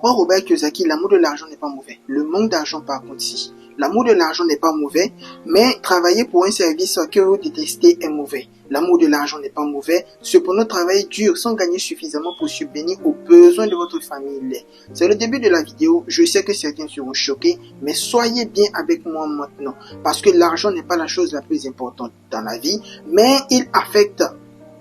D'après Robert Kiyosaki, l'amour de l'argent n'est pas mauvais. Le manque d'argent par contre si. L'amour de l'argent n'est pas mauvais, mais travailler pour un service que vous détestez est mauvais. L'amour de l'argent n'est pas mauvais, cependant travailler dur sans gagner suffisamment pour subvenir aux besoins de votre famille. C'est le début de la vidéo, je sais que certains seront choqués, mais soyez bien avec moi maintenant, parce que l'argent n'est pas la chose la plus importante dans la vie, mais il affecte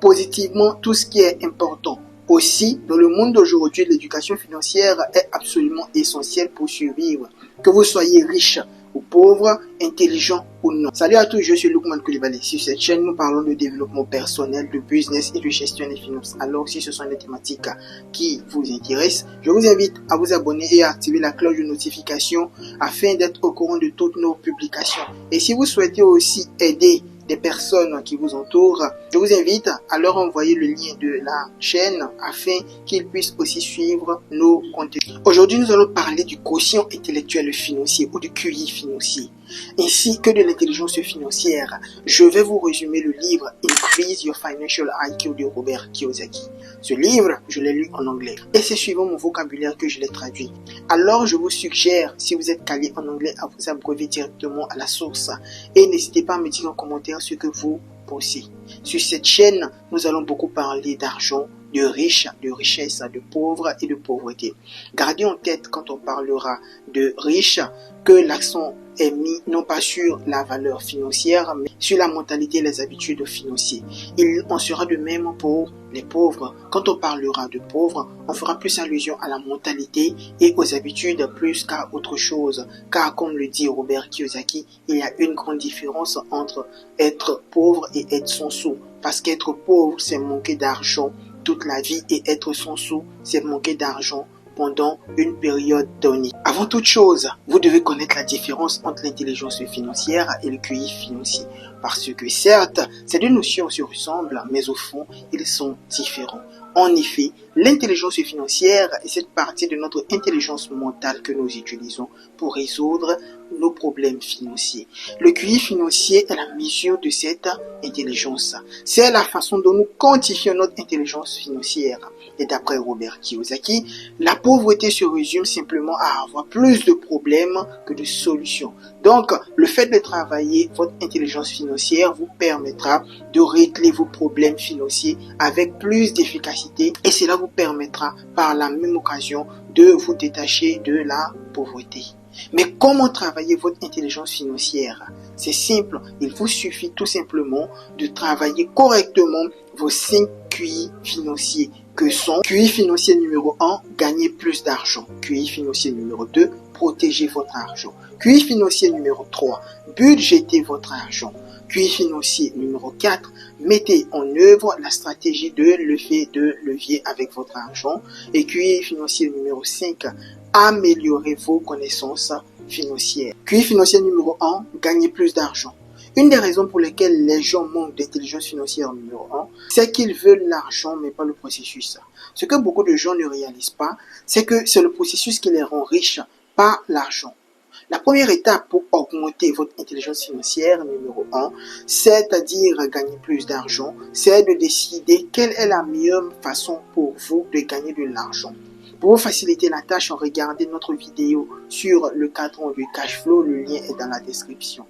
positivement tout ce qui est important. Aussi, dans le monde d'aujourd'hui, l'éducation financière est absolument essentielle pour survivre. Que vous soyez riche ou pauvre, intelligent ou non. Salut à tous, je suis Lukman Coulibaly. Sur cette chaîne, nous parlons de développement personnel, de business et de gestion des finances. Alors, si ce sont des thématiques qui vous intéressent, je vous invite à vous abonner et à activer la cloche de notification afin d'être au courant de toutes nos publications. Et si vous souhaitez aussi aider des personnes qui vous entourent, je vous invite à leur envoyer le lien de la chaîne afin qu'ils puissent aussi suivre nos contenus. Aujourd'hui, nous allons parler du quotient intellectuel financier ou du QI financier, ainsi que de l'intelligence financière. Je vais vous résumer le livre Increase Your Financial IQ de Robert Kiyosaki. Ce livre, je l'ai lu en anglais et c'est suivant mon vocabulaire que je l'ai traduit. Alors, je vous suggère, si vous êtes calé en anglais, à vous abreuver directement à la source et n'hésitez pas à me dire en commentaire ce que vous pensez. Sur cette chaîne, nous allons beaucoup parler d'argent, de riches, de richesse, de pauvres et de pauvreté. Gardez en tête quand on parlera de riches que l'accent est mis non pas sur la valeur financière, mais sur la mentalité et les habitudes financières. Il en sera de même pour les pauvres. Quand on parlera de pauvres, on fera plus allusion à la mentalité et aux habitudes plus qu'à autre chose. Car comme le dit Robert Kiyosaki, il y a une grande différence entre être pauvre et être sans sou. Parce qu'être pauvre, c'est manquer d'argent toute la vie et être sans sou, c'est manquer d'argent pendant une période donnée. Avant toute chose, vous devez connaître la différence entre l'intelligence financière et le QI financier. Parce que certes, ces deux notions se ressemblent, mais au fond, ils sont différents. En effet, l'intelligence financière est cette partie de notre intelligence mentale que nous utilisons pour résoudre nos problèmes financiers. Le QI financier est la mesure de cette intelligence. C'est la façon dont nous quantifions notre intelligence financière. Et d'après Robert Kiyosaki, la pauvreté se résume simplement à avoir plus de problèmes que de solutions. Donc, le fait de travailler votre intelligence financière vous permettra de régler vos problèmes financiers avec plus d'efficacité et cela vous permettra par la même occasion de vous détacher de la pauvreté. Mais comment travailler votre intelligence financière? C'est simple, il vous suffit tout simplement de travailler correctement vos 5 QI financiers que sont QI financier numéro 1, gagner plus d'argent. QI financier numéro 2, protéger votre argent. QI financier numéro 3, budgéter votre argent. QI financier numéro 4, mettez en œuvre la stratégie de l'effet de levier avec votre argent. Et QI financier numéro 5, améliorer vos connaissances financières. QI financier numéro 1, gagner plus d'argent. Une des raisons pour lesquelles les gens manquent d'intelligence financière numéro 1, c'est qu'ils veulent l'argent mais pas le processus. Ce que beaucoup de gens ne réalisent pas, c'est que c'est le processus qui les rend riches, pas l'argent. La première étape pour augmenter votre intelligence financière numéro 1, c'est-à-dire gagner plus d'argent, c'est de décider quelle est la meilleure façon pour vous de gagner de l'argent. Pour vous faciliter la tâche, regardez notre vidéo sur le cadran du cash flow, le lien est dans la description.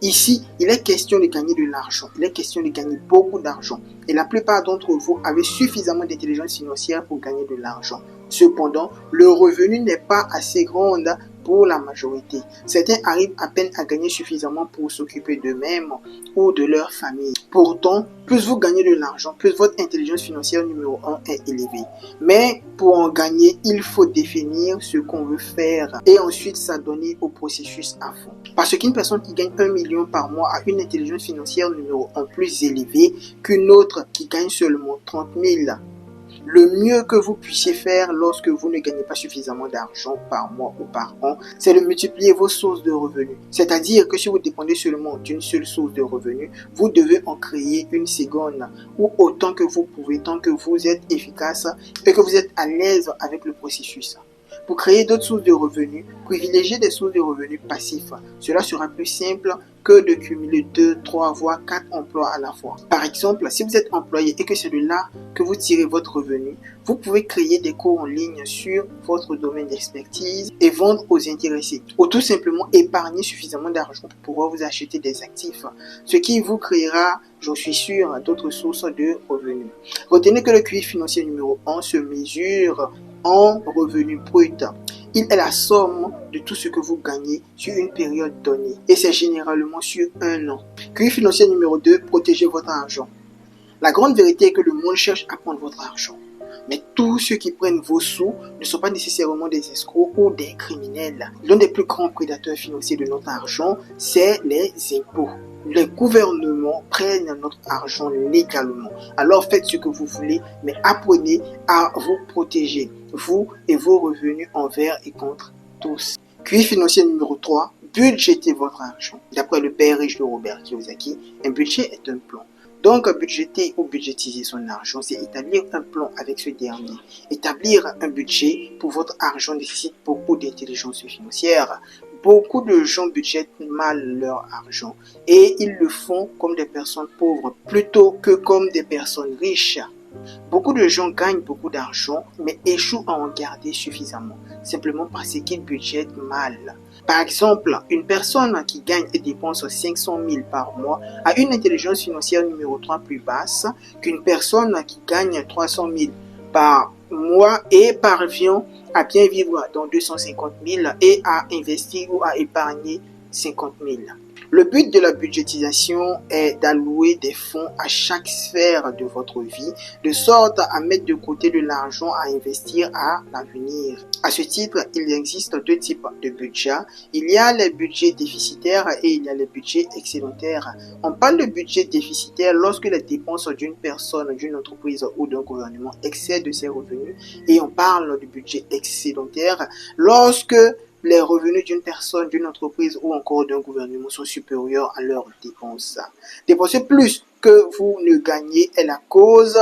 Ici, il est question de gagner de l'argent, il est question de gagner beaucoup d'argent et la plupart d'entre vous avez suffisamment d'intelligence financière pour gagner de l'argent. Cependant, le revenu n'est pas assez grand pour la majorité. Certains arrivent à peine à gagner suffisamment pour s'occuper d'eux-mêmes ou de leur famille. Pourtant, plus vous gagnez de l'argent, plus votre intelligence financière numéro 1 est élevée. Mais pour en gagner, il faut définir ce qu'on veut faire et ensuite s'adonner au processus à fond. Parce qu'une personne qui gagne 1 million par mois a une intelligence financière numéro 1 plus élevée qu'une autre qui gagne seulement 30 000. Le mieux que vous puissiez faire lorsque vous ne gagnez pas suffisamment d'argent par mois ou par an, c'est de multiplier vos sources de revenus. C'est-à-dire que si vous dépendez seulement d'une seule source de revenus, vous devez en créer une seconde ou autant que vous pouvez, tant que vous êtes efficace et que vous êtes à l'aise avec le processus. Pour créer d'autres sources de revenus, privilégiez des sources de revenus passifs. Cela sera plus simple que de cumuler 2, 3, voire 4 emplois à la fois. Par exemple, si vous êtes employé et que c'est de là que vous tirez votre revenu, vous pouvez créer des cours en ligne sur votre domaine d'expertise et vendre aux intéressés. Ou tout simplement épargner suffisamment d'argent pour pouvoir vous acheter des actifs, ce qui vous créera, j'en suis sûr, d'autres sources de revenus. Retenez que le QI financier numéro 1 se mesure en revenu brut. Il est la somme de tout ce que vous gagnez sur une période donnée et c'est généralement sur un an. QI financier numéro 2, protégez votre argent. La grande vérité est que le monde cherche à prendre votre argent. Mais tous ceux qui prennent vos sous ne sont pas nécessairement des escrocs ou des criminels. L'un des plus grands prédateurs financiers de notre argent, c'est les impôts. Les gouvernements prennent notre argent légalement. Alors faites ce que vous voulez, mais apprenez à vous protéger, vous et vos revenus envers et contre tous. QI financier numéro 3, budgétez votre argent. D'après le père riche de Robert Kiyosaki, un budget est un plan. Donc, budgéter ou budgétiser son argent, c'est établir un plan avec ce dernier. Établir un budget pour votre argent nécessite beaucoup d'intelligence financière. Beaucoup de gens budgètent mal leur argent et ils le font comme des personnes pauvres plutôt que comme des personnes riches. Beaucoup de gens gagnent beaucoup d'argent mais échouent à en garder suffisamment, simplement parce qu'ils budgètent mal. Par exemple, une personne qui gagne et dépense 500 000 par mois a une intelligence financière numéro 3 plus basse qu'une personne qui gagne 300 000 par mois et parvient à bien vivre dans 250 000 et à investir ou à épargner 50 000. Le but de la budgétisation est d'allouer des fonds à chaque sphère de votre vie, de sorte à mettre de côté de l'argent à investir à l'avenir. À ce titre, il existe deux types de budgets. Il y a les budgets déficitaires et il y a les budgets excédentaires. On parle de budget déficitaire lorsque les dépenses d'une personne, d'une entreprise ou d'un gouvernement excèdent ses revenus, et on parle de budget excédentaire lorsque les revenus d'une personne, d'une entreprise ou encore d'un gouvernement sont supérieurs à leurs dépenses. Dépenser plus que vous ne gagnez est la cause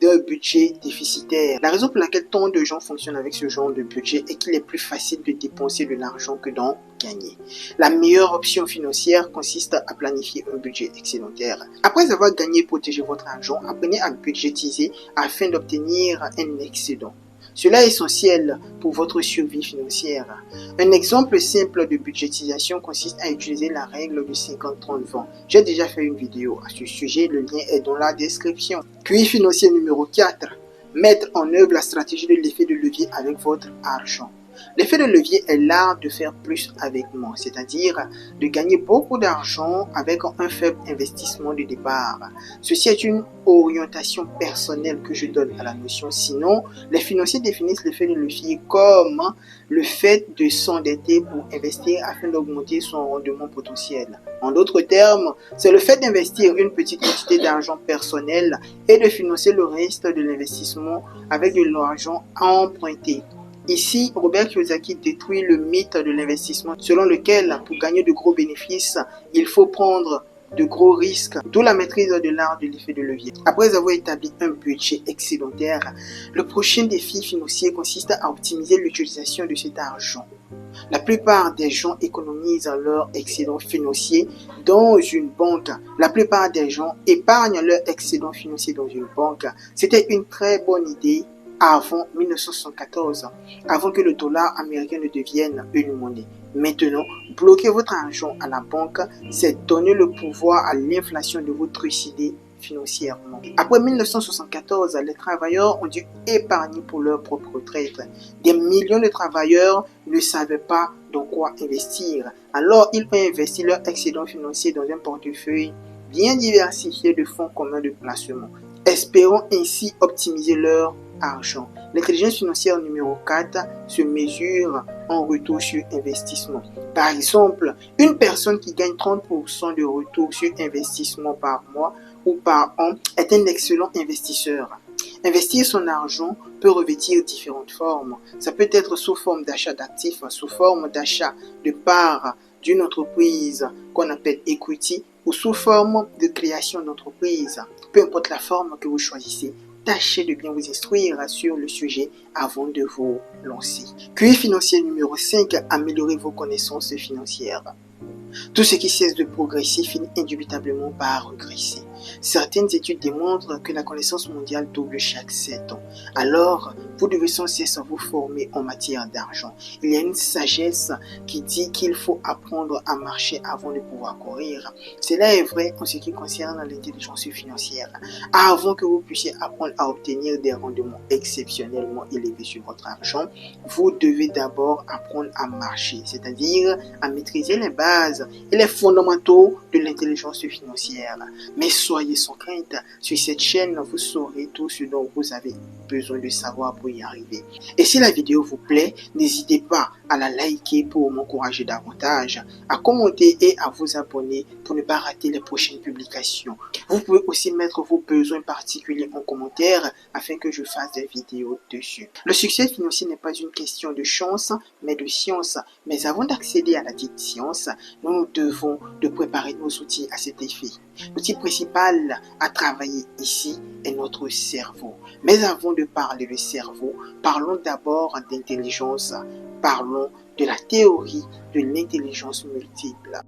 d'un budget déficitaire. La raison pour laquelle tant de gens fonctionnent avec ce genre de budget est qu'il est plus facile de dépenser de l'argent que d'en gagner. La meilleure option financière consiste à planifier un budget excédentaire. Après avoir gagné et protégé votre argent, apprenez à budgétiser afin d'obtenir un excédent. Cela est essentiel pour votre survie financière. Un exemple simple de budgétisation consiste à utiliser la règle du 50-30-20. J'ai déjà fait une vidéo à ce sujet, le lien est dans la description. QI financier numéro 4. Mettre en œuvre la stratégie de l'effet de levier avec votre argent. L'effet de levier est l'art de faire plus avec moins, c'est-à-dire de gagner beaucoup d'argent avec un faible investissement de départ. Ceci est une orientation personnelle que je donne à la notion. Sinon, les financiers définissent l'effet de levier comme le fait de s'endetter pour investir afin d'augmenter son rendement potentiel. En d'autres termes, c'est le fait d'investir une petite quantité d'argent personnel et de financer le reste de l'investissement avec de l'argent emprunté. Ici, Robert Kiyosaki détruit le mythe de l'investissement selon lequel, pour gagner de gros bénéfices, il faut prendre de gros risques, d'où la maîtrise de l'art de l'effet de levier. Après avoir établi un budget excédentaire, le prochain défi financier consiste à optimiser l'utilisation de cet argent. La plupart des gens économisent leur excédent financier dans une banque. La plupart des gens épargnent leur excédent financier dans une banque. C'était une très bonne idée avant 1974, avant que le dollar américain ne devienne une monnaie. Maintenant, bloquer votre argent à la banque, c'est donner le pouvoir à l'inflation de vous trucider financièrement. Après 1974, les travailleurs ont dû épargner pour leur propre retraite. Des millions de travailleurs ne savaient pas dans quoi investir. Alors, ils ont investi leur excédent financier dans un portefeuille bien diversifié de fonds communs de placement, espérant ainsi optimiser leur argent. L'intelligence financière numéro 4 se mesure en retour sur investissement. Par exemple, une personne qui gagne 30% de retour sur investissement par mois ou par an est un excellent investisseur. Investir son argent peut revêtir différentes formes. Ça peut être sous forme d'achat d'actifs, sous forme d'achat de parts d'une entreprise qu'on appelle equity ou sous forme de création d'entreprise. Peu importe la forme que vous choisissez, tâchez de bien vous instruire sur le sujet avant de vous lancer. QI financier numéro 5, améliorer vos connaissances financières. Tout ce qui cesse de progresser finit indubitablement par regresser. Certaines études démontrent que la connaissance mondiale double chaque 7 ans. Alors, vous devez sans cesse vous former en matière d'argent. Il y a une sagesse qui dit qu'il faut apprendre à marcher avant de pouvoir courir. Cela est vrai en ce qui concerne l'intelligence financière. Avant que vous puissiez apprendre à obtenir des rendements exceptionnellement élevés sur votre argent, vous devez d'abord apprendre à marcher, c'est-à-dire à maîtriser les bases et les fondamentaux de l'intelligence financière. Mais soyez sans crainte, sur cette chaîne, vous saurez tout ce dont vous avez besoin de savoir pour y arriver. Et si la vidéo vous plaît, n'hésitez pas à la liker pour m'encourager davantage, à commenter et à vous abonner pour ne pas rater les prochaines publications. Vous pouvez aussi mettre vos besoins particuliers en commentaire afin que je fasse des vidéos dessus. Le succès financier n'est pas une question de chance, mais de science. Mais avant d'accéder à la dite science, nous devons de préparer nos outils à cet effet. L'outil principal à travailler ici est notre cerveau. Mais avant de parler de cerveau, parlons d'abord d'intelligence. Parlons de la théorie de l'intelligence multiple.